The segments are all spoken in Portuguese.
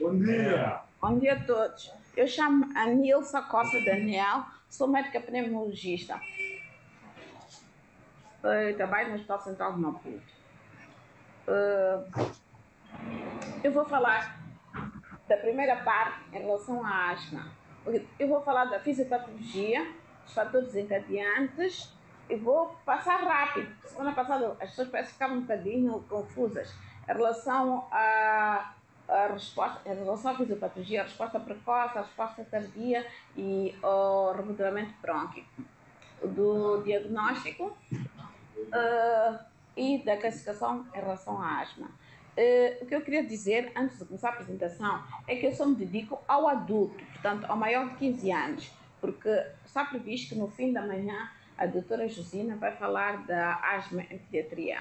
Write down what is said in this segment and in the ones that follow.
Bom dia. Bom dia a todos. Eu chamo a Nilsa Costa Daniel, sou médica pneumologista. Eu trabalho no Hospital Central de Maputo. Eu vou falar da primeira parte em relação à asma. Eu vou falar da fisiopatologia, dos fatores desencadeantes e vou passar rápido. Semana passada as pessoas parecem que ficavam um bocadinho confusas em relação a resposta, em relação à fisiopatologia, a resposta precoce, a resposta tardia e o rebotelamento brônquico, do diagnóstico e da classificação em relação à asma. O que eu queria dizer antes de começar a apresentação é que eu só me dedico ao adulto, portanto ao maior de 15 anos, porque está previsto que no fim da manhã a doutora Josina vai falar da asma em pediatria.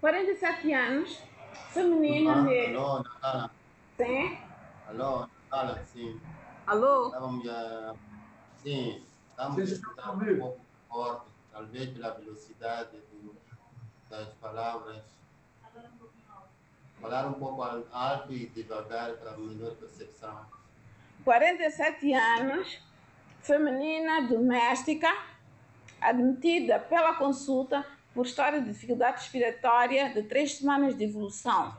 47 anos, feminina negra. Aló, Natala. Sim? Aló, Natala, sim. Alô? Estávamos a... Sim, estamos a escutar um pouco forte, talvez pela velocidade das palavras. Falar um pouco alto e devagar para melhor percepção. 47 anos, feminina doméstica, admitida pela consulta por história de dificuldade respiratória de 3 semanas de evolução.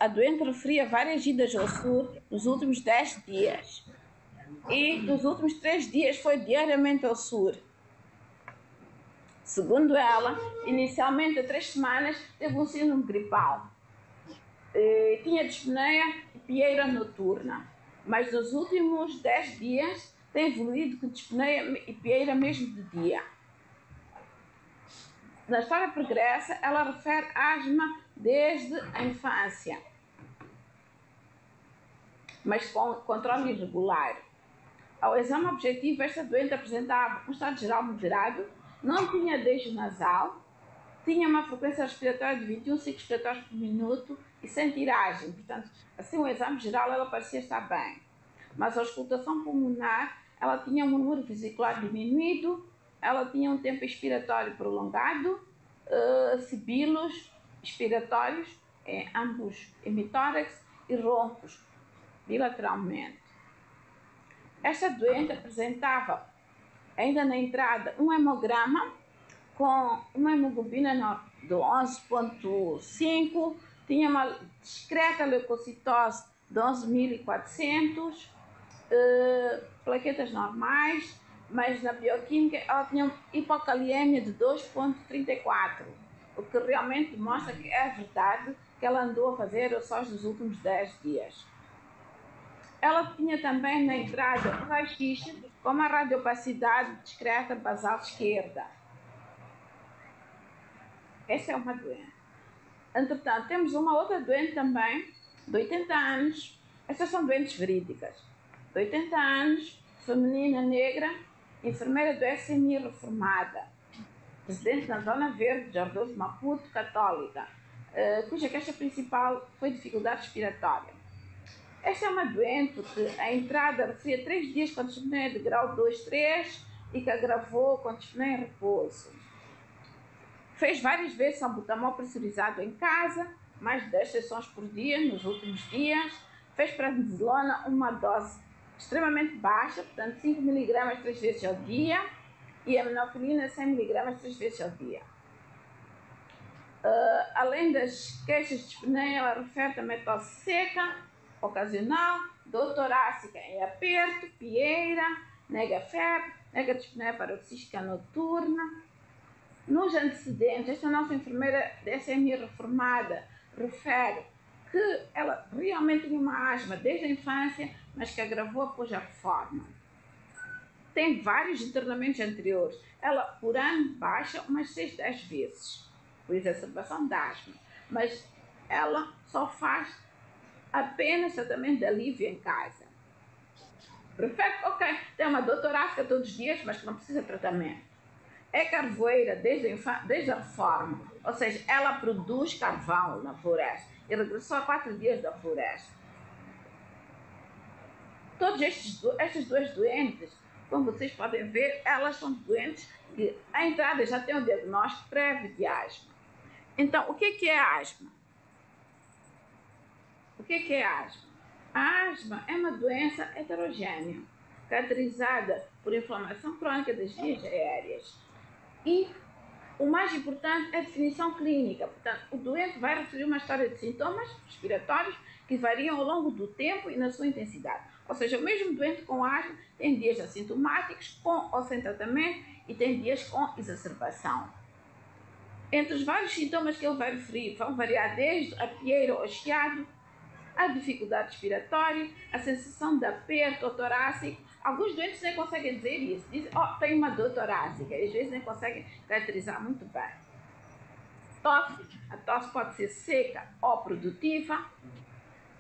A doente referia várias idas ao sul nos últimos 10 dias. E nos últimos 3 dias foi diariamente ao sul. Segundo ela, inicialmente há 3 semanas teve um síndrome gripal. Tinha dispneia e pieira noturna. Mas nos últimos 10 dias tem evoluído com dispneia e pieira mesmo de dia. Na história pregressa, ela refere asma desde a infância, mas com controle irregular. Ao exame objetivo, esta doente apresentava um estado geral moderado, não tinha desejo nasal, tinha uma frequência respiratória de 21 ciclos respiratórios por minuto e sem tiragem. Portanto, assim, o exame geral ela parecia estar bem. Mas a auscultação pulmonar, ela tinha um murmúrio vesicular diminuído, ela tinha um tempo expiratório prolongado, sibilos expiratórios, ambos hemitórax e roncos bilateralmente. Esta doente apresentava, ainda na entrada, um hemograma com uma hemoglobina de 11,5, tinha uma discreta leucocitose de 11.400, plaquetas normais, mas na bioquímica ela tinha hipocaliemia de 2,34, o que realmente mostra que é verdade que ela andou a fazer só nos últimos 10 dias. Ela tinha também na entrada um raio-x com uma radiopacidade discreta basal esquerda. Essa é uma doente. Entretanto, temos uma outra doente também, de 80 anos. Estas são doentes verídicas. De 80 anos, feminina negra, enfermeira do SMI reformada, residente na Zona Verde de Ardoso Maputo, católica, cuja queixa principal foi dificuldade respiratória. Esta é uma doente que a entrada referia 3 dias com dispneia de grau 2, 3 e que agravou com dispneia em repouso. Fez várias vezes salbutamol pressurizado em casa, mais de 10 sessões por dia nos últimos dias. Fez prednisolona uma dose extremamente baixa, portanto 5 mg 3 vezes ao dia, e aminofilina 100 mg 3 vezes ao dia. Além das queixas de dispneia, ela refere também tosse seca, ocasional, dor torácica em aperto, pieira, nega febre, nega dispneia paroxística noturna. Nos antecedentes, esta nossa enfermeira da SMI reformada refere que ela realmente tinha uma asma desde a infância, mas que agravou após a reforma. Tem vários internamentos anteriores. Ela, por ano, baixa umas 6, 10 vezes por exacerbação da asma, mas ela só faz apenas tratamento de alívio em casa. Refere que, ok, tem uma dor torácica todos os dias, mas que não precisa de tratamento. É carvoeira desde a reforma, ou seja, ela produz carvão na floresta e regressou a 4 dias da floresta. Todas estas duas doentes, como vocês podem ver, elas são doentes que à entrada já têm o diagnóstico prévio de asma. Então, o que é asma? O que é asma? A asma é uma doença heterogênea, caracterizada por inflamação crônica das vias aéreas. E o mais importante é a definição clínica. Portanto, o doente vai referir uma história de sintomas respiratórios que variam ao longo do tempo e na sua intensidade. Ou seja, o mesmo doente com asma tem dias assintomáticos, com ou sem tratamento, e tem dias com exacerbação. Entre os vários sintomas que ele vai referir, vão variar desde a pieira ou chiado, a dificuldade respiratória, a sensação de aperto torácico. Alguns doentes nem conseguem dizer isso. Dizem, tenho uma dor torácica. E às vezes nem conseguem caracterizar muito bem. Tosse. A tosse pode ser seca ou produtiva.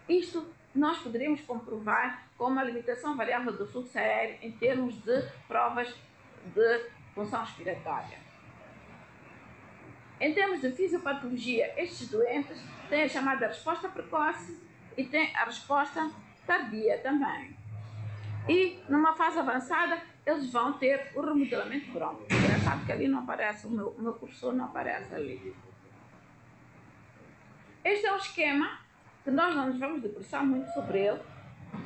Isto nós poderíamos comprovar com uma limitação variável do fluxo aéreo em termos de provas de função respiratória. Em termos de fisiopatologia, estes doentes têm a chamada resposta precoce e têm a resposta tardia também. E, numa fase avançada, eles vão ter o remodelamento crônico. Engraçado que ali não aparece, o meu cursor não aparece ali. Este é um esquema que nós não nos vamos debruçar muito sobre ele,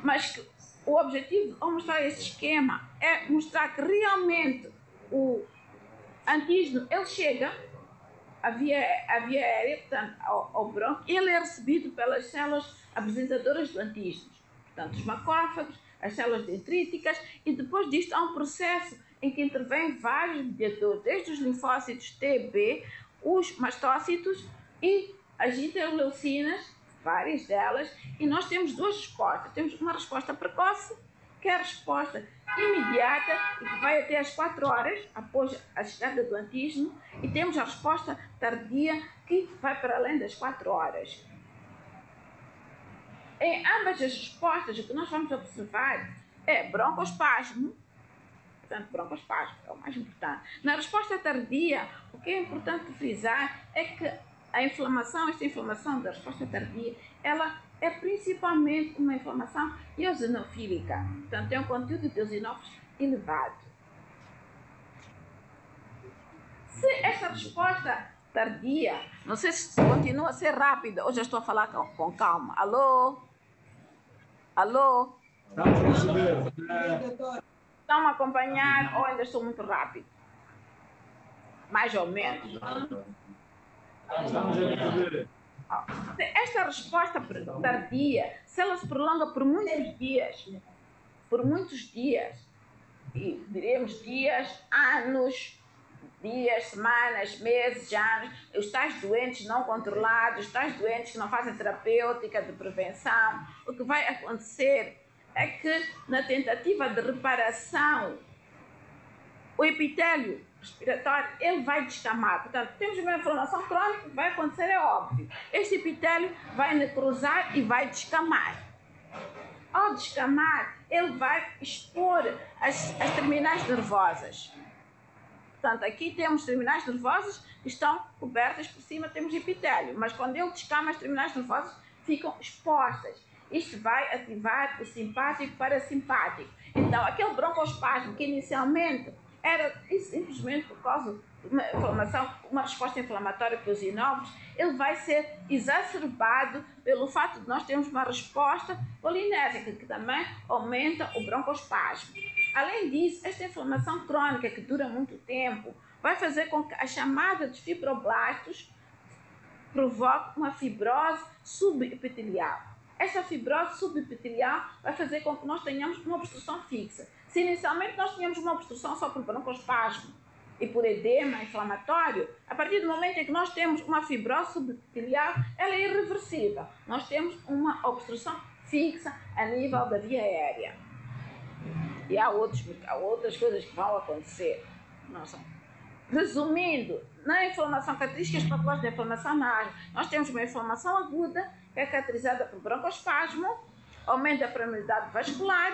mas que o objetivo ao mostrar esse esquema é mostrar que realmente o antígeno, ele chega à via aérea, portanto, ao bronco, ele é recebido pelas células apresentadoras do antígeno, portanto, os macrófagos, as células dendríticas, e depois disto há um processo em que intervêm vários mediadores, desde os linfócitos T, B, os mastócitos e as interleucinas, várias delas, e nós temos duas respostas. Temos uma resposta precoce, que é a resposta imediata e que vai até às 4 horas após a chegada do antígeno, e temos a resposta tardia, que vai para além das 4 horas. Em ambas as respostas, o que nós vamos observar é broncoespasmo, portanto, broncoespasmo é o mais importante. Na resposta tardia, o que é importante frisar é que esta inflamação da resposta tardia, ela é principalmente uma inflamação eosinofílica, portanto, tem um conteúdo de eosinófilos elevado. Se esta resposta tardia, não sei se continua a ser rápida, ou já estou a falar com calma. Alô? Alô? Estamos a receber. Estão a acompanhar ou ainda estou muito rápido? Mais ou menos. Estamos a receber. Esta resposta tardia, se ela se prolonga por muitos dias, e diremos dias, anos, dias, semanas, meses, anos, os tais doentes não controlados, os tais doentes que não fazem terapêutica de prevenção, o que vai acontecer é que na tentativa de reparação, o epitélio respiratório, ele vai descamar. Portanto, temos uma inflamação crônica, vai acontecer, é óbvio. Este epitélio vai necrosar e vai descamar. Ao descamar, ele vai expor as terminais nervosas. Portanto, aqui temos terminais nervosas que estão cobertas por cima, temos epitélio. Mas quando ele descama, as terminais nervosas ficam expostas. Isto vai ativar o simpático parasimpático. Então, aquele broncoespasmo que inicialmente era simplesmente por causa de uma inflamação, uma resposta inflamatória pelos eosinófilos, ele vai ser exacerbado pelo fato de nós termos uma resposta colinésica, que também aumenta o broncoespasmo. Além disso, esta inflamação crônica, que dura muito tempo, vai fazer com que a chamada de fibroblastos provoque uma fibrose subepitelial. Esta fibrose subepitelial vai fazer com que nós tenhamos uma obstrução fixa. Se inicialmente nós tínhamos uma obstrução só por broncoespasmo e por edema inflamatório, a partir do momento em que nós temos uma fibrose subepitelial, ela é irreversível. Nós temos uma obstrução fixa a nível da via aérea. E há outras coisas que vão acontecer. Resumindo, na inflamação, características patológicas da inflamação na asma, nós temos uma inflamação aguda, que é caracterizada por broncoespasmo, aumento da permeabilidade vascular,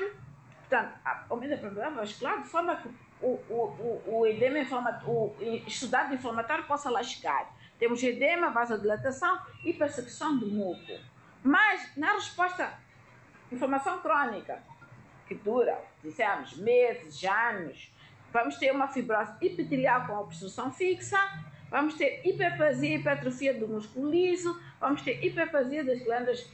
portanto, aumento da permeabilidade vascular de forma que o edema o exudado inflamatório possa lá chegar. Temos edema, vasodilatação e persecução do muco. Mas, na resposta, inflamação crônica, que dura, dissemos, meses, anos, vamos ter uma fibrose epitelial com obstrução fixa, vamos ter hiperplasia e hipertrofia do músculo liso, vamos ter hiperplasia das glândulas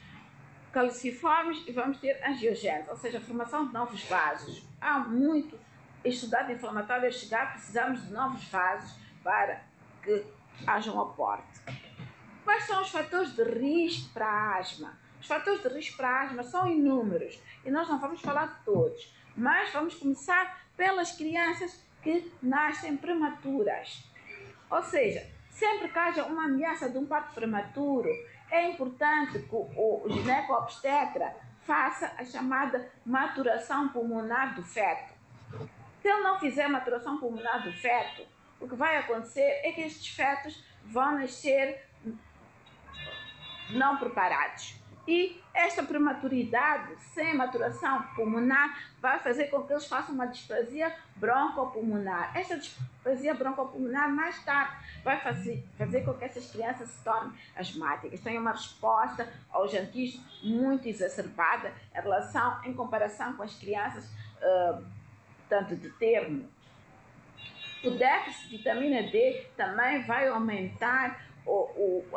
caliciformes e vamos ter angiogênese, ou seja, a formação de novos vasos. Há muito estudado inflamatório a chegar, precisamos de novos vasos para que haja um aporte. Quais são os fatores de risco para a asma? Os fatores de risco para a asma são inúmeros e nós não vamos falar de todos, mas vamos começar pelas crianças que nascem prematuras. Ou seja, sempre que haja uma ameaça de um parto prematuro, é importante que o gineco-obstetra faça a chamada maturação pulmonar do feto. Se ele não fizer maturação pulmonar do feto, o que vai acontecer é que estes fetos vão nascer não preparados. E esta prematuridade sem maturação pulmonar vai fazer com que eles façam uma displasia broncopulmonar. Esta displasia broncopulmonar mais tarde vai fazer com que essas crianças se tornem asmáticas. Tem uma resposta ao jantismo muito exacerbada em comparação com as crianças tanto de termo. O déficit de vitamina D também vai aumentar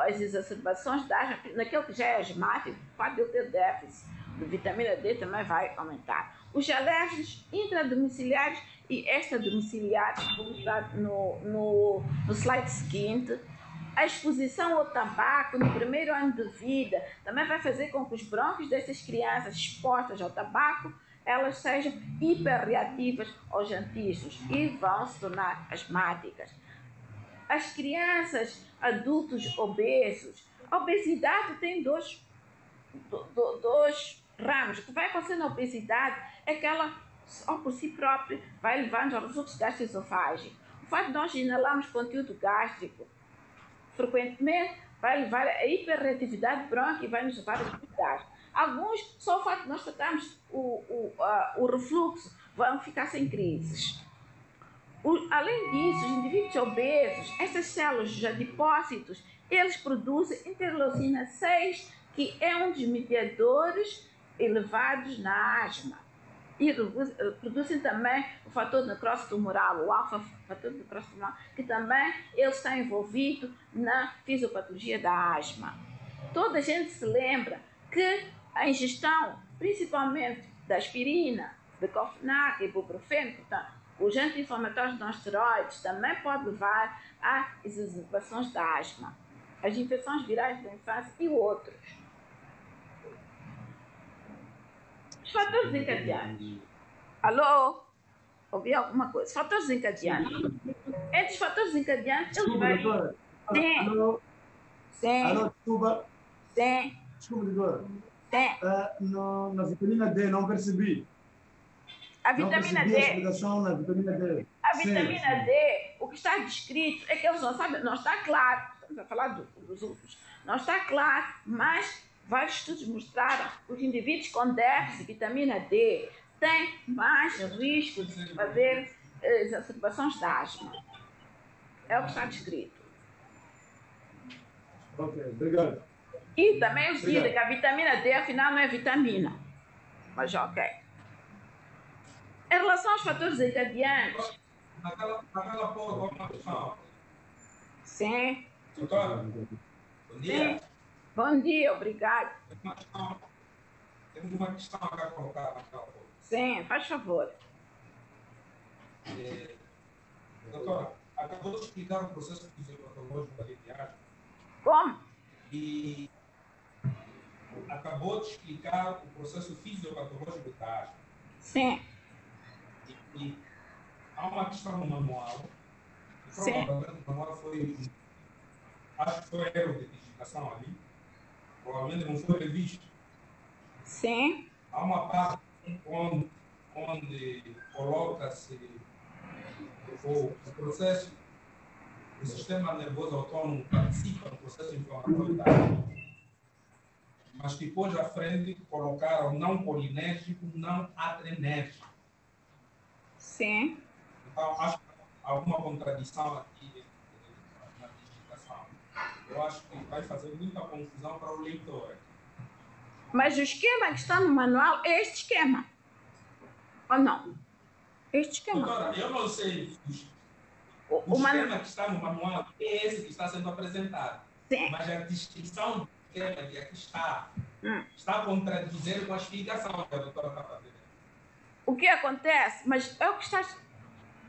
as exacerbações da asma. Naquele que já é asmático, pode ter déficit de vitamina D também vai aumentar. Os alérgenos intradomiciliares e extradomiciliares, vou mostrar no slide seguinte. A exposição ao tabaco no primeiro ano de vida também vai fazer com que os brônquios dessas crianças expostas ao tabaco elas sejam hiperreativas aos jantismos e vão se tornar asmáticas. As crianças, adultos obesos, a obesidade tem dois ramos. O que vai acontecer na obesidade é que ela, só por si própria, vai levando ao refluxo gastroesofágico. O fato de nós inalarmos conteúdo gástrico frequentemente vai levar a hiperreatividade brônquica e vai nos levar a obesidade. Alguns, só o fato de nós tratarmos o refluxo, vão ficar sem crises. Além disso, os indivíduos obesos, essas células de adipócitos, eles produzem interleucina 6, que é um dos mediadores elevados na asma. E produzem também o fator de necrose tumoral, o alfa-fator de necrose tumoral, que também ele está envolvido na fisiopatologia da asma. Toda a gente se lembra que a ingestão, principalmente da aspirina, de Cofenac e ibuprofeno, portanto, os anti-inflamatórios não esteroides também pode levar a exacerbações da asma, as infecções virais da infância e outros. Os fatores desencadeantes. Alô? Ouvi alguma coisa? Fatores desencadeantes. Entre os fatores desencadeantes, eles vão... Sim. Alô? Sim. Alô, desculpa. Sim. Desculpa, doutora. Sim. Na vitamina D, não percebi. A vitamina D. A explicação na vitamina D. A vitamina D, o que está descrito é que eles não sabem, não está claro, estamos a falar dos outros, não está claro, mas vários estudos mostraram que os indivíduos com déficit de vitamina D têm mais risco de fazer exacerbações da asma. É o que está descrito. Ok, obrigado. E também os dizem que a vitamina D, afinal, não é vitamina. Mas ok. Em relação aos fatores desencadeantes... Naquela porra, uma questão. Sim. Doutora, bom dia. Sim. Bom dia, obrigado. Temos uma questão a colocar naquela porra. Sim, faz favor. Doutora, acabou de explicar o processo fisiopatológico da asma. Como? E acabou de explicar o processo fisiopatológico da asma. Sim. E há uma questão no manual. Provavelmente o manual foi... Acho que foi erro de digitação ali. Provavelmente não foi revisto. Sim. Há uma parte onde coloca-se o processo, o sistema nervoso autônomo participa do processo inflamatório da asma, mas depois à frente colocaram não colinérgico, não adrenérgico. Sim. Então, acho que há alguma contradição aqui na digitação. Eu acho que vai fazer muita confusão para o leitor. Mas o esquema que está no manual é este esquema. Ou não? Este esquema. Doutora, eu não sei. O esquema que está no manual é esse que está sendo apresentado. Sim. Mas a descrição do esquema que aqui está a contradizer com a explicação que a doutora está fazendo. O que acontece? Mas é o que está...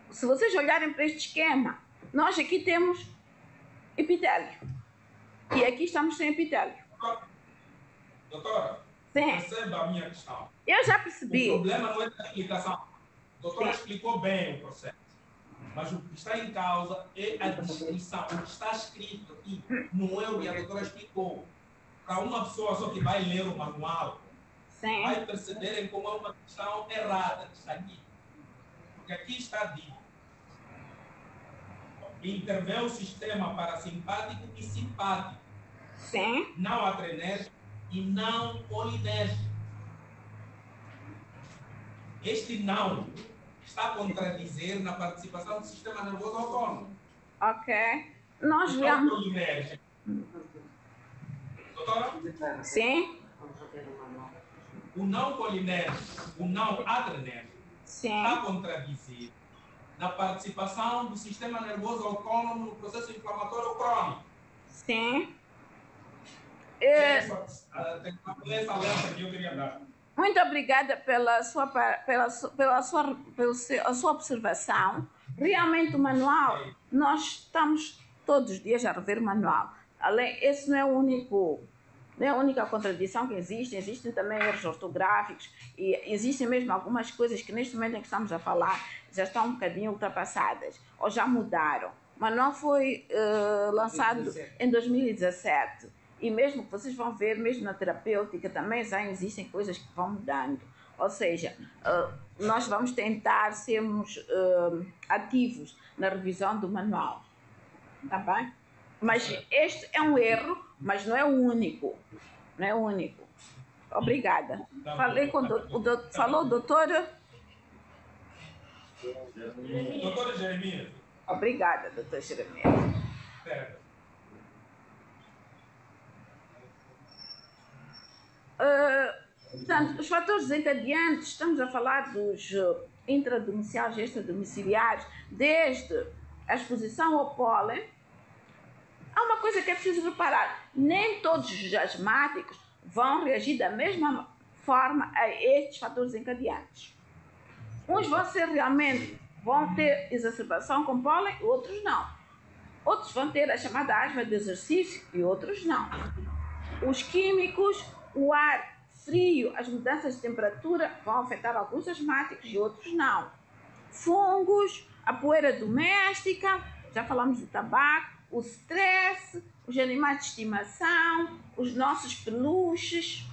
Se vocês olharem para este esquema, nós aqui temos epitélio. E aqui estamos sem epitélio. Doutora, perceba a minha questão. Eu já percebi. O problema não é da explicação. A doutora explicou bem o processo. Mas o que está em causa é a descrição. O que está escrito aqui não é o que a doutora explicou. Para uma pessoa só que vai ler o manual, vai perceberem como é uma questão errada que está aqui. Porque aqui está dito. Intervém o sistema parasimpático e simpático. Sim. Não adrenérgico e não colinérgico. Este não está a contradizer na participação do sistema nervoso autônomo. Ok. Nós vemos... colinérgico. Doutora? Sim. O não colinérgico, o não adrenérgico, está a contradizer na participação do sistema nervoso autônomo no processo inflamatório crônico. Sim. Essa alerta que eu queria dar. Muito obrigada pela sua observação. Realmente o manual, nós estamos todos os dias a rever o manual. Esse não é o único, não é a única contradição que existe. Existem também erros ortográficos e existem mesmo algumas coisas que neste momento em que estamos a falar já estão um bocadinho ultrapassadas ou já mudaram. O manual foi lançado em 2017. E mesmo que vocês vão ver, mesmo na terapêutica também já existem coisas que vão mudando. Ou seja, nós vamos tentar sermos ativos na revisão do manual. Tá bem? Mas este é um erro, mas não é o único. Não é o único. Obrigada. Falei com falou o doutor? Doutora Jeremias. Obrigada, doutor Jeremias. Portanto, os fatores desencadeantes, estamos a falar dos intradomiciliares e extradomiciliares, desde a exposição ao pólen. Há uma coisa que é preciso reparar: nem todos os asmáticos vão reagir da mesma forma a estes fatores desencadeantes. Uns vão ter exacerbação com pólen, outros não. Outros vão ter a chamada asma de exercício e outros não. Os químicos, o ar frio, as mudanças de temperatura vão afetar alguns asmáticos e outros não. Fungos, a poeira doméstica, já falamos do tabaco, o stress, os animais de estimação, os nossos peluches.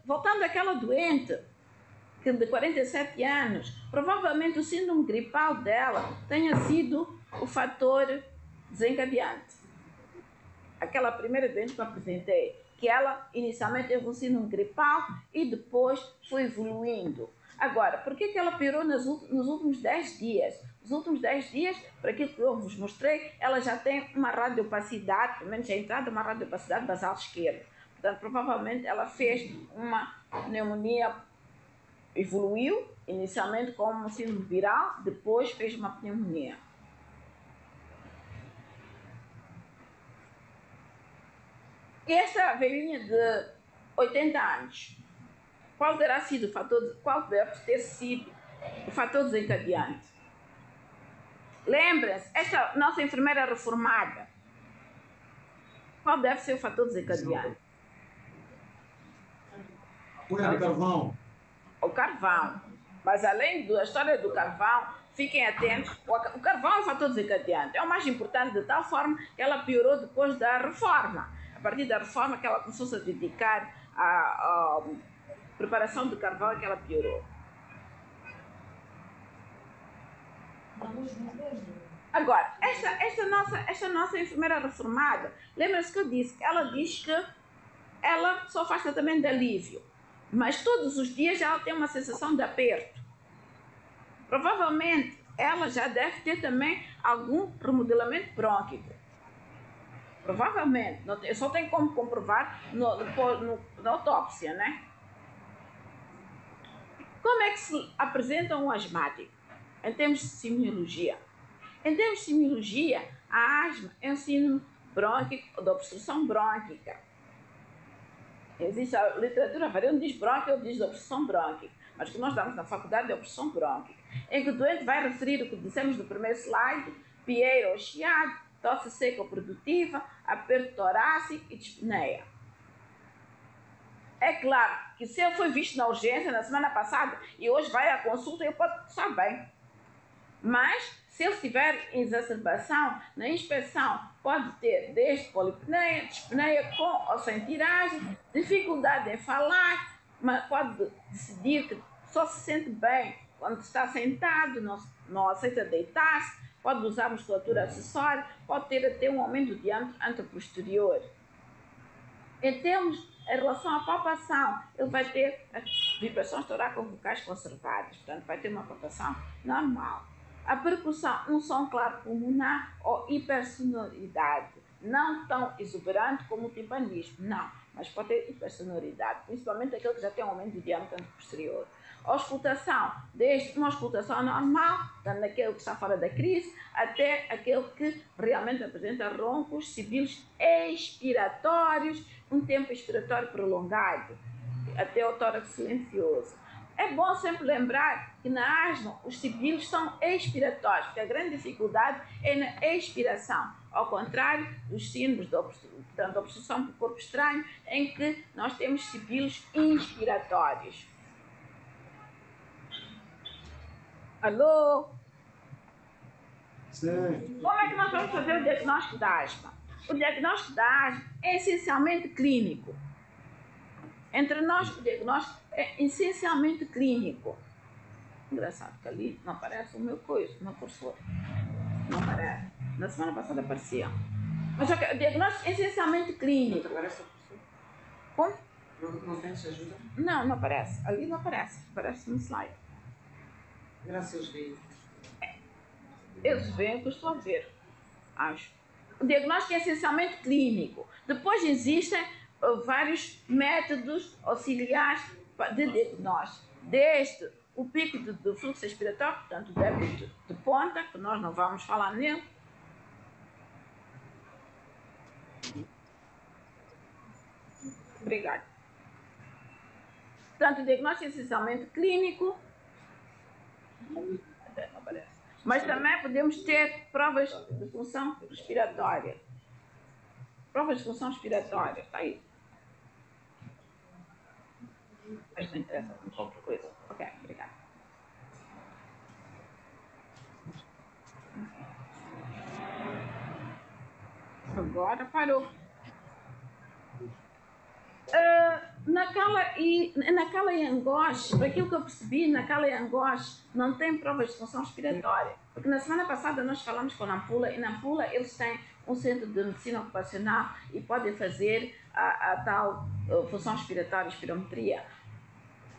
Voltando àquela doente que de 47 anos, provavelmente o síndrome gripal dela tenha sido o fator desencadeante. Aquela primeira doente que eu apresentei, que ela inicialmente teve um síndrome gripal e depois foi evoluindo. Agora, por que ela piorou nos últimos 10 dias? Nos últimos 10 dias, por aquilo que eu vos mostrei, ela já tem uma radiopacidade, pelo menos já entrada uma radiopacidade basal esquerda. Portanto, provavelmente ela fez uma pneumonia, evoluiu inicialmente como um síndrome viral, depois fez uma pneumonia. E esta velhinha de 80 anos, qual deve ter sido o fator desencadeante? Lembrem-se, esta nossa enfermeira reformada, qual deve ser o fator desencadeante? O carvão. O carvão. Mas além da história do carvão, fiquem atentos, o carvão é o fator desencadeante. É o mais importante, de tal forma que ela piorou depois da reforma. A partir da reforma que ela começou a se dedicar à preparação do carvão, é que ela piorou. Agora, esta nossa enfermeira reformada, lembra-se que eu disse que ela diz que ela só faz tratamento de alívio, mas todos os dias ela tem uma sensação de aperto. Provavelmente ela já deve ter também algum remodelamento brônquico. Provavelmente, eu só tenho como comprovar na autópsia, né? Como é que se apresenta um asmático? Em termos de semiologia. Em termos de semiologia, a asma é um síndrome brônquico ou de obstrução brônquica. Existe a literatura variante, diz brônquica ou diz de obstrução brônquica, mas que nós damos na faculdade de obstrução brônquica, em que o doente vai referir o que dissemos no primeiro slide: pieira ou chiado, tosse seca ou produtiva, aperto torácico e dispneia. É claro que se ele foi visto na urgência na semana passada e hoje vai à consulta, ele pode estar bem. Mas, se ele estiver em exacerbação, na inspeção pode ter desde polipneia, dispneia com ou sem tiragem, dificuldade em falar, mas pode decidir que só se sente bem quando está sentado, não aceita deitar-se, pode usar musculatura acessória, pode ter até um aumento do diâmetro anteposterior. Em relação à palpação, ele vai ter vibrações torácico-vocais conservadas, portanto vai ter uma palpação normal. A percussão, um som claro pulmonar ou hipersonoridade, não tão exuberante como o timpanismo, não, mas pode ter hipersonoridade, principalmente aquele que já tem um aumento do diâmetro posterior. A auscultação, desde uma auscultação normal, portanto naquele que está fora da crise, até aquele que realmente apresenta roncos, sibilos expiratórios, um tempo expiratório prolongado, até o tórax silencioso. É bom sempre lembrar que na asma os sibilos são expiratórios, porque a grande dificuldade é na expiração, ao contrário dos síndromes de obstrução por corpo estranho, em que nós temos sibilos inspiratórios. Alô? Sim. Como é que nós vamos fazer o diagnóstico da asma? O diagnóstico da asma é essencialmente clínico. Entre nós, o diagnóstico é essencialmente clínico. Engraçado que ali não aparece o meu cursor. Não aparece. Na semana passada aparecia. Mas o diagnóstico é essencialmente clínico. Aparece o cursor? Como? Não tem essa ajuda? Não, não aparece. Ali não aparece. Aparece no slide. Graças a Deus. Eles veem o que eu estou a ver. Acho. O diagnóstico é essencialmente clínico. Depois existem vários métodos auxiliares de diagnóstico, desde o pico do fluxo expiratório, portanto o débito de ponta, que nós não vamos falar nele, obrigado. Portanto, o diagnóstico é essencialmente clínico, mas também podemos ter provas de função respiratória. Provas de função respiratória, está aí. Mas não interessa, qualquer coisa. Ok, obrigada. Agora parou. Naquela Angoche, daquilo que eu percebi, naquela Angoche não tem provas de função respiratória. Porque na semana passada nós falamos com a Nampula, e na Nampula eles têm um centro de medicina ocupacional e podem fazer a tal função respiratória, espirometria.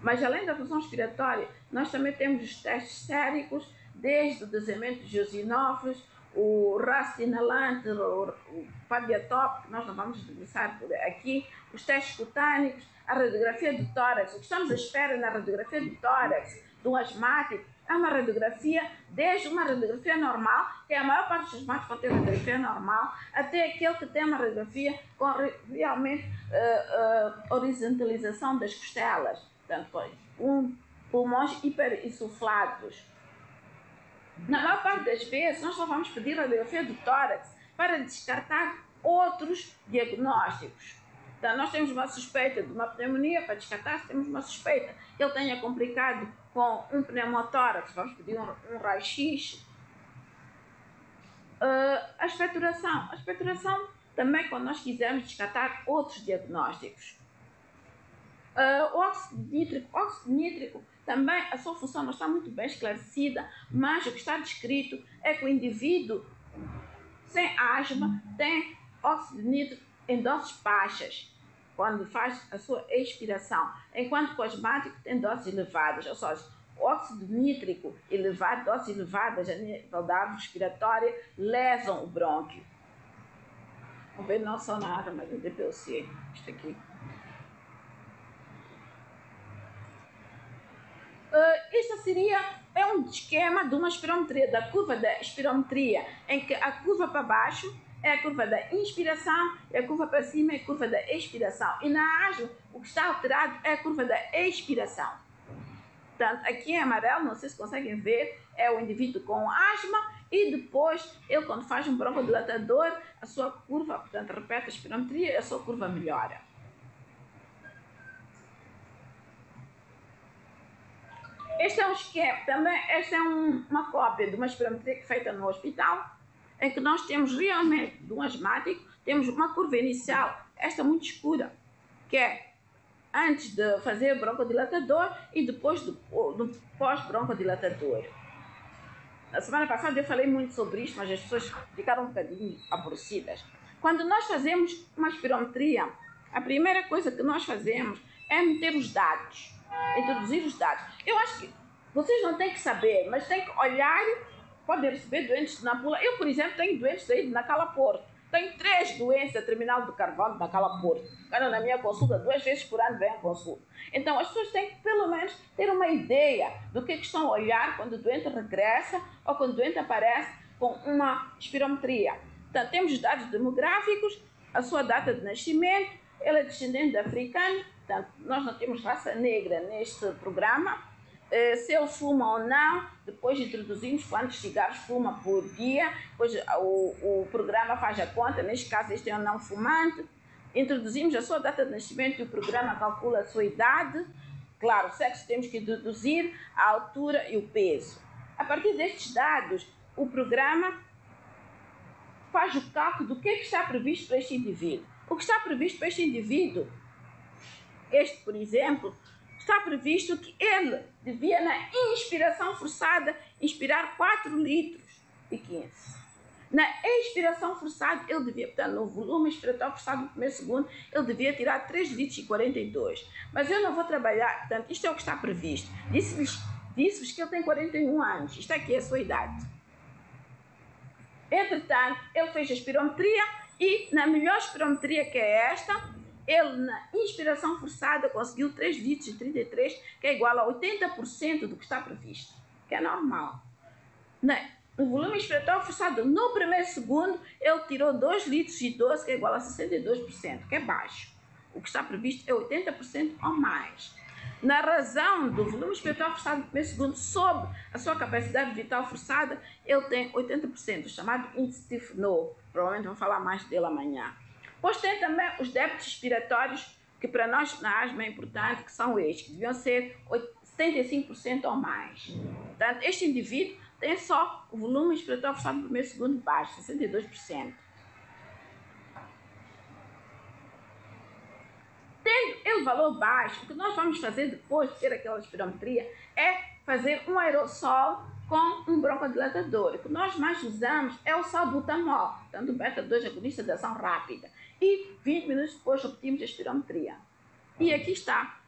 Mas além da função respiratória, nós também temos os testes séricos, desde o desenvolvimento de eosinófilos, o rastro inalante, o padiatópico, nós não vamos debruçar por aqui, os testes cutâneos, a radiografia do tórax. O que estamos à espera na radiografia do tórax de um asmático é uma radiografia, desde uma radiografia normal, que a maior parte dos asmáticos vão ter radiografia normal, até aquele que tem uma radiografia com realmente horizontalização das costelas, portanto, pulmões hiperinsuflados. Na maior parte das vezes, nós só vamos pedir a radiografia do tórax para descartar outros diagnósticos. Então, nós temos uma suspeita de uma pneumonia, para descartar, se temos uma suspeita que ele tenha complicado com um pneumotórax, vamos pedir um raio-x. A expectoração. A expectoração também, quando nós quisermos descartar outros diagnósticos. O óxido nítrico, também a sua função não está muito bem esclarecida, mas o que está descrito é que o indivíduo sem asma tem óxido nítrico em doses baixas, quando faz a sua expiração, enquanto que o asmático tem doses elevadas, ou seja, o óxido nítrico elevado, doses elevadas a nível da árvore respiratória, lesam o brônquio. Vamos ver, não só na asma, mas no DPLC, isto aqui. Este seria um esquema de uma espirometria, da curva da espirometria, em que a curva para baixo é a curva da inspiração e a curva para cima é a curva da expiração. E na asma, o que está alterado é a curva da expiração. Portanto, aqui em amarelo, não sei se conseguem ver, é o indivíduo com asma e depois, ele quando faz um broncodilatador, a sua curva, portanto, repete a espirometria e a sua curva melhora. Este é um esquema, também, esta é uma cópia de uma espirometria feita no hospital, em que nós temos realmente, de um asmático, temos uma curva inicial, esta muito escura, que é antes de fazer o broncodilatador e depois do pós-broncodilatador. Na semana passada eu falei muito sobre isto, mas as pessoas ficaram um bocadinho aborrecidas. Quando nós fazemos uma espirometria, a primeira coisa que nós fazemos é meter os dados, introduzir os dados. Eu acho que vocês não têm que saber, mas têm que olhar, podem receber doentes de Nampula. Eu, por exemplo, tenho doentes aí de Nacala Porto. Tenho 3 doenças terminal do carvão de Nacala Porto. Quando na minha consulta, 2 vezes por ano vem a consulta. Então, as pessoas têm que, pelo menos, ter uma ideia do que estão a olhar quando o doente regressa ou quando o doente aparece com uma espirometria. Portanto, temos os dados demográficos, a sua data de nascimento, ele é descendente de africano, portanto, nós não temos raça negra neste programa. Se ele fuma ou não, depois introduzimos quantos cigarros fuma por dia, depois o programa faz a conta, neste caso este é um não fumante, introduzimos a sua data de nascimento e o programa calcula a sua idade, claro, o sexo temos que introduzir, a altura e o peso. A partir destes dados, o programa faz o cálculo do que está previsto para este indivíduo. O que está previsto para este indivíduo, este por exemplo, está previsto que ele devia, na inspiração forçada, inspirar 4 litros e 15. Na expiração forçada, ele devia, portanto, no volume expiratório forçado no primeiro segundo, ele devia tirar 3 litros e 42. Mas eu não vou trabalhar, portanto, isto é o que está previsto. Disse-vos que ele tem 41 anos, isto aqui é a sua idade. Entretanto, ele fez a espirometria e, na melhor espirometria que é esta, ele, na inspiração forçada, conseguiu 3 litros e 33, que é igual a 80% do que está previsto, que é normal. No volume expiratório forçado, no primeiro segundo, ele tirou 2 litros e 12, que é igual a 62%, que é baixo. O que está previsto é 80% ou mais. Na razão do volume expiratório forçado no primeiro segundo, sobre a sua capacidade vital forçada, ele tem 80%, o chamado índice de Tifno. Provavelmente vou falar mais dele amanhã. Depois tem também os débitos expiratórios, que para nós na asma é importante, que são estes, que deviam ser 75% ou mais. Portanto, este indivíduo tem só o volume expiratório forçado no primeiro segundo baixo, 62%. Tendo ele valor baixo, o que nós vamos fazer depois de ter aquela espirometria é fazer um aerossol com um broncodilatador. O que nós mais usamos é o salbutamol, portanto, o beta-2 agonista de ação rápida. E 20 minutos depois repetimos a espirometria. E aqui está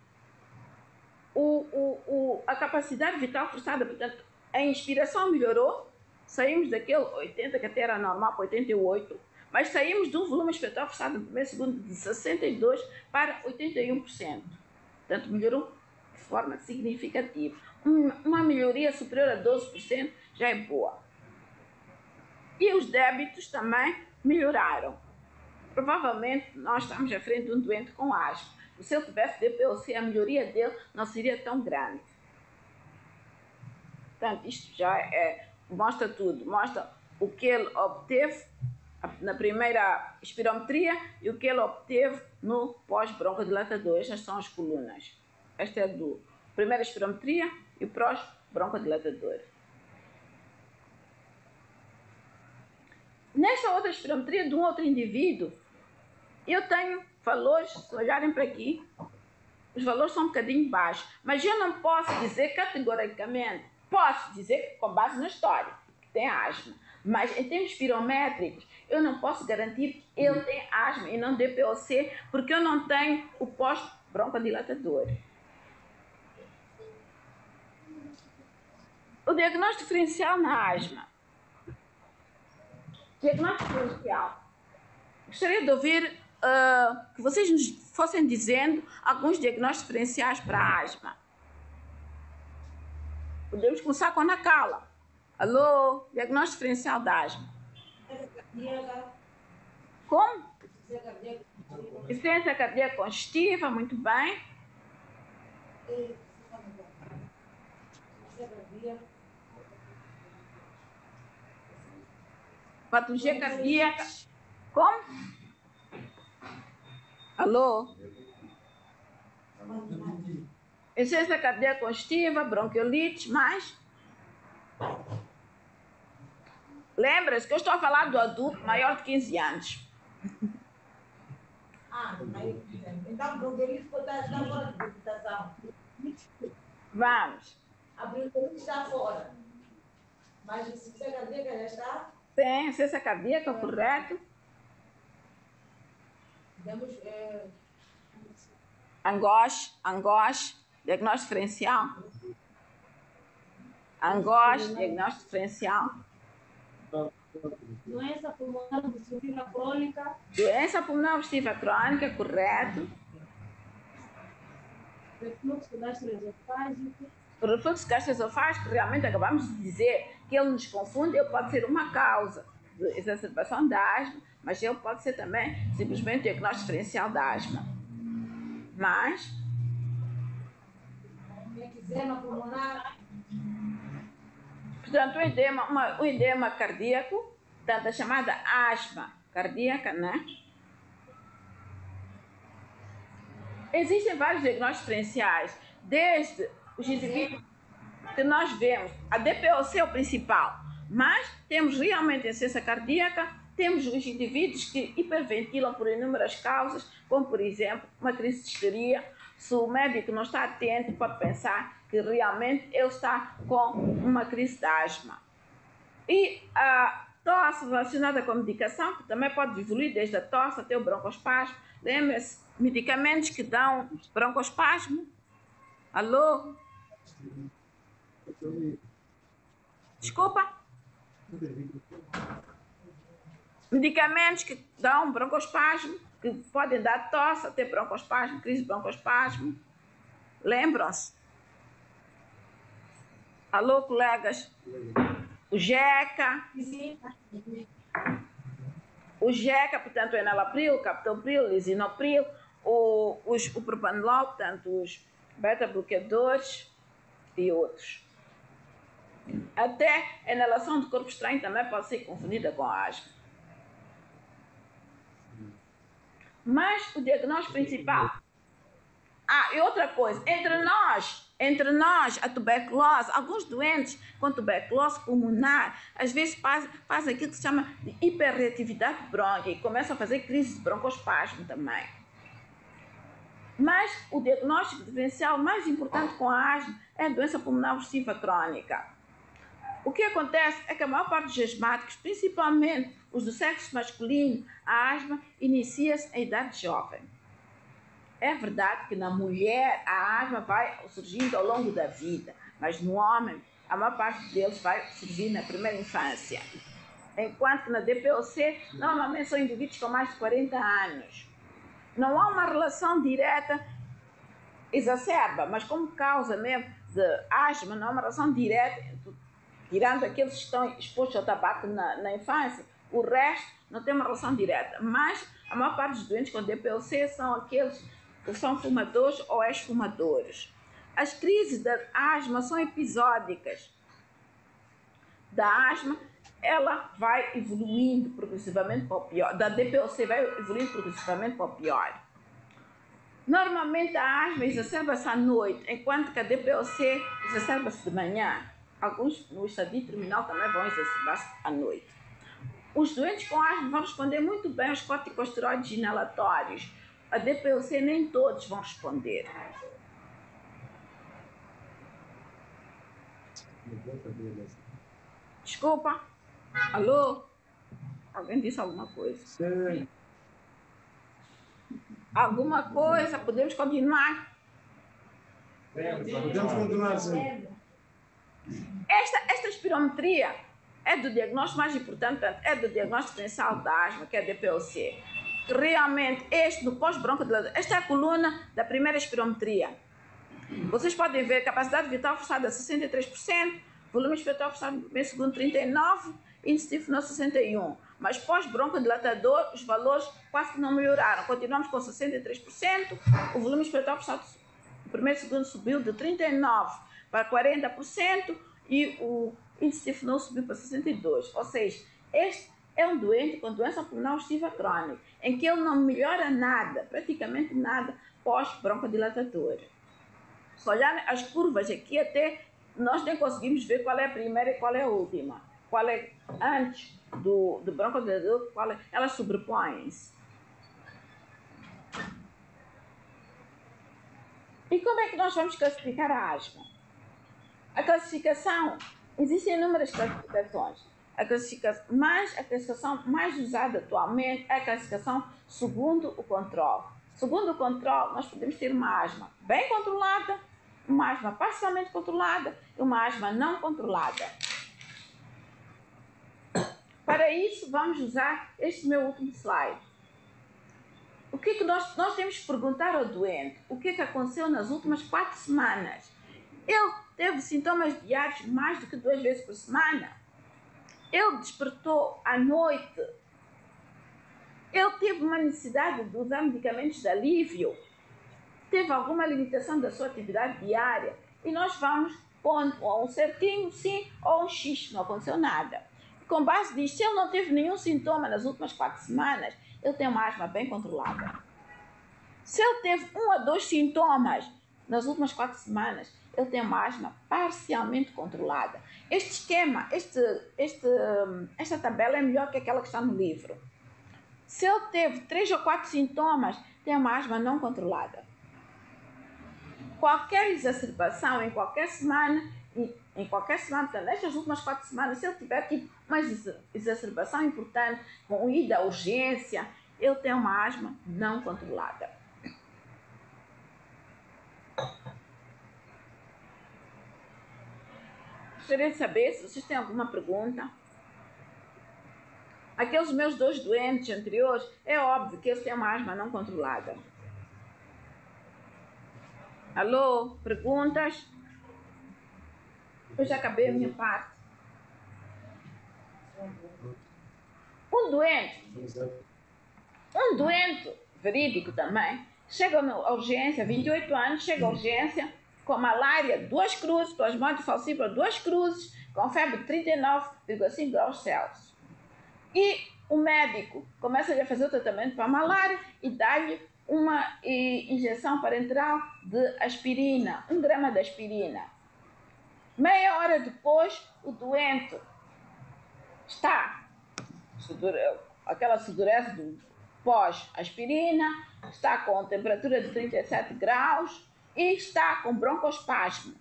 a capacidade vital forçada, portanto, a inspiração melhorou, saímos daquele 80, que até era normal, para 88, mas saímos de um volume expiratório forçado no primeiro segundo de 62% para 81%. Portanto, melhorou de forma significativa. Uma melhoria superior a 12% já é boa. E os débitos também melhoraram. Provavelmente nós estamos à frente de um doente com asma. Se ele tivesse DPOC, a melhoria dele não seria tão grande. Portanto, isto já mostra tudo. Mostra o que ele obteve na primeira espirometria e o que ele obteve no pós-broncodilatador. Estas são as colunas. Esta é do primeira espirometria e o pós-broncodilatador. Nesta outra espirometria de um outro indivíduo, eu tenho valores, se olharem para aqui, os valores são um bocadinho baixos, mas eu não posso dizer categoricamente, posso dizer com base na história, que tem asma, mas em termos espirométricos, eu não posso garantir que ele tem asma e não DPOC, porque eu não tenho o pós-broncodilatador. O diagnóstico diferencial na asma. Diagnóstico diferencial. Gostaria de ouvir que vocês nos fossem dizendo alguns diagnósticos diferenciais para a asma. Podemos começar com a Ana Carla. Alô, diagnóstico diferencial da asma. Como? Insuficiência cardíaca congestiva, muito bem. Patologia cardíaca. Como? Alô? Insuficiência cardíaca congestiva, bronquiolite, mais? Lembra-se que eu estou a falar do adulto maior de 15 anos. Então, bronquiolite está fora de deputação. Vamos. A bronquiolite está fora. Mas a insuficiência cardíaca já está? Tem insuficiência cardíaca, correto. Temos Angós, diagnóstico diferencial. Angós, diagnóstico diferencial. doença pulmonar obstrutiva crônica. Doença pulmonar obstrutiva crônica, correto. Refluxo gastroesofágico. O refluxo gastroesofágico, realmente acabamos de dizer que ele nos confunde, ele pode ser uma causa de exacerbação da asma, mas ele pode ser também simplesmente diagnóstico diferencial da asma. Mas, Eczema pulmonar. portanto, o edema cardíaco, portanto, a chamada asma cardíaca, né? Existem vários diagnósticos diferenciais, desde os indivíduos que nós vemos, a DPOC é o principal, mas temos realmente a insuficiência cardíaca, temos os indivíduos que hiperventilam por inúmeras causas, como por exemplo uma crise de histeria. Se o médico não está atento, pode pensar que realmente ele está com uma crise de asma. E a tosse relacionada com a medicação, que também pode evoluir desde a tosse até o broncoespasmo. Lembra-se, medicamentos que dão broncoespasmo. Alô? Desculpa? Medicamentos que dão broncoespasmo, que podem dar tosse, até broncoespasmo, crise de broncoespasmo. Lembram-se? Alô, colegas? O GECA. O GECA, portanto, o enalapril, o captopril, lisinopril, o propanolol, portanto, os beta-bloqueadores e outros. Até a inalação de corpo estranho também pode ser confundida com a asma. Mas o diagnóstico principal... e outra coisa, entre nós, a tuberculose, alguns doentes com tuberculose pulmonar, às vezes fazem aquilo que se chama de hiperreatividade brônquica e começam a fazer crise de broncoespasmo também. Mas o diagnóstico diferencial mais importante com a asma é a doença pulmonar obstrutiva crônica. O que acontece é que a maior parte dos asmáticos, principalmente os do sexo masculino, a asma inicia-se em idade jovem. É verdade que na mulher a asma vai surgindo ao longo da vida, mas no homem a maior parte deles vai surgir na primeira infância. Enquanto que na DPOC normalmente são indivíduos com mais de 40 anos. Não há uma relação direta exacerba, mas como causa mesmo de asma, não há uma relação direta, tirando aqueles que estão expostos ao tabaco na infância, o resto não tem uma relação direta. Mas a maior parte dos doentes com DPOC são aqueles que são fumadores ou ex-fumadores. As crises da asma são episódicas. Da asma, ela vai evoluindo progressivamente para o pior. Da DPOC vai evoluindo progressivamente para o pior. Normalmente a asma exacerba-se à noite, enquanto que a DPOC exacerba-se de manhã. Alguns no estadio terminal também vão exacerbar-se à noite. Os doentes com asma vão responder muito bem aos corticosteroides inalatórios. A DPOC nem todos vão responder. Desculpa. Alô? Alguém disse alguma coisa? Sim. Alguma coisa? Podemos continuar? Podemos continuar, sim. Esta espirometria é do diagnóstico mais importante, é do diagnóstico diferencial da asma, que é a DPOC. Realmente, no pós-broncodilatador, esta é a coluna da primeira espirometria. Vocês podem ver capacidade vital forçada 63%, volume expiratório forçado no primeiro segundo 39%, índice de fenol 61%. Mas pós-broncodilatador, os valores quase que não melhoraram. Continuamos com 63%, o volume expiratório forçado no primeiro segundo subiu de 39% para 40% e o índice de fenol subiu para 62%. Ou seja, este é um doente com doença pulmonar obstrutiva crônica, em que ele não melhora nada, praticamente nada, pós-broncodilatador. Se olhar as curvas aqui, até nós nem conseguimos ver qual é a primeira e qual é a última. Qual é antes do broncodilatador, elas sobrepõem-se. E como é que nós vamos classificar a asma? A classificação, existem inúmeras classificações. A classificação mais usada atualmente é a classificação segundo o controle. Segundo o controle, nós podemos ter uma asma bem controlada, uma asma parcialmente controlada e uma asma não controlada. Para isso, vamos usar este meu último slide. O que é que nós temos que perguntar ao doente? O que é que aconteceu nas últimas 4 semanas? Ele teve sintomas diários mais do que 2 vezes por semana? Ele despertou à noite? Ele teve uma necessidade de usar medicamentos de alívio? Teve alguma limitação da sua atividade diária? E nós vamos pondo um certinho, sim, ou um X, não aconteceu nada. Com base nisso, se ele não teve nenhum sintoma nas últimas 4 semanas, ele tem uma asma bem controlada. Se ele teve 1 a 2 sintomas nas últimas 4 semanas, ele tem uma asma parcialmente controlada. Este esquema, esta tabela é melhor que aquela que está no livro. Se ele teve 3 ou 4 sintomas, tem uma asma não controlada. Qualquer exacerbação em qualquer semana, portanto, nestas últimas 4 semanas, se ele tiver tipo uma exacerbação importante, com ida à urgência, ele tem uma asma não controlada. Gostaria de saber se vocês têm alguma pergunta. Aqueles meus 2 doentes anteriores, é óbvio que eles têm uma asma não controlada. Alô? Perguntas? Eu já acabei a minha parte. Um doente verídico também, chega à urgência, 28 anos, chega à urgência com malária 2 cruzes, plasmódio falciparum 2 cruzes, com febre de 39,5 graus Celsius. E o médico começa a fazer o tratamento para a malária e dá-lhe uma injeção parenteral de aspirina, 1 grama de aspirina. Meia hora depois, o doente está, aquela sudorese do pós-aspirina, está com temperatura de 37 graus e está com broncoespasmo.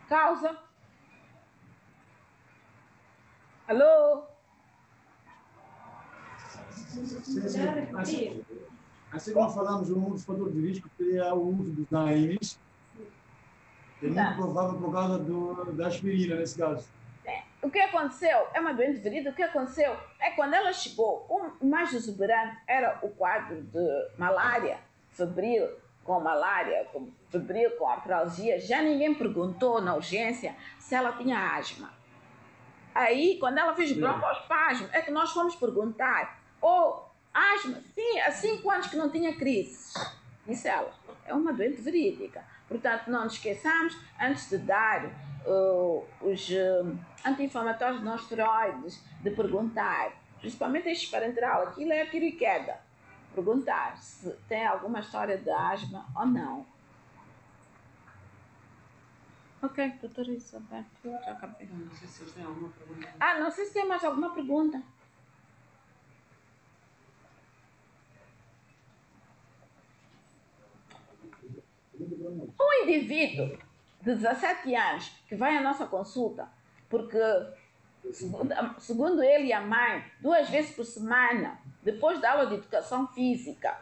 Causa? Alô? Assim como falamos, um dos fatores de risco seria o uso dos ANs. É muito provável por causa da aspirina, nesse caso. O que aconteceu? É uma doente verídica. O que aconteceu é quando ela chegou, o mais exuberante era o quadro de malária, febril com artralgia. Já ninguém perguntou na urgência se ela tinha asma. Aí, quando ela fez broncoespasmo, é que nós fomos perguntar. Asma, sim, há 5 anos que não tinha crises. Disse ela. É uma doente verídica. Portanto, não nos esqueçamos, antes de dar os anti-inflamatórios não esteroides, de perguntar, principalmente este parenteral, aquilo é tiro e queda. Perguntar se tem alguma história de asma ou não. Ok, doutora Isabel, eu já acabei. Não sei se vocês têm alguma pergunta. Não sei se tem mais alguma pergunta. Um indivíduo de 17 anos que vai à nossa consulta, porque, segundo ele e a mãe, 2 vezes por semana, depois da aula de educação física,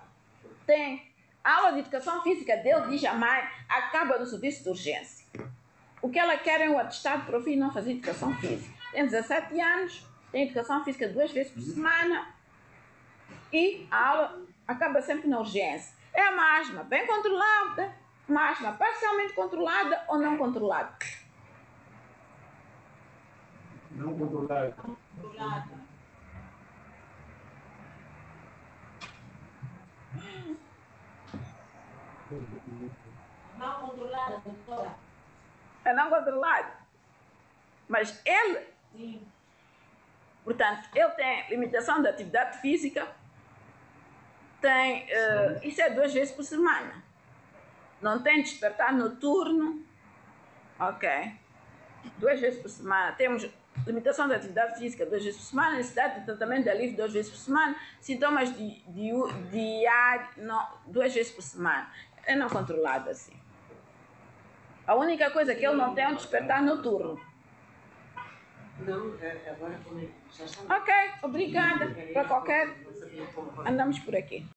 tem a aula de educação física dele, diz a mãe, acaba no serviço de urgência. O que ela quer é um atestado para o filho não fazer educação física. Tem 17 anos, tem educação física 2 vezes por semana e a aula acaba sempre na urgência. É a asma bem controlada, uma asma parcialmente controlada ou não controlada? Não controlado. Controlada. Não controlada, doutora. É não controlada. Mas ele, Sim. portanto, ele tem limitação da atividade física, tem, isso é 2 vezes por semana. Não tem despertar noturno, ok. 2 vezes por semana. Temos limitação da atividade física 2 vezes por semana, necessidade de tratamento de alívio 2 vezes por semana, sintomas diários 2 vezes por semana. É não controlado assim. A única coisa que ele não tem é um despertar noturno. Não, agora como já estão. Ok, obrigada. Para qualquer. Andamos por aqui.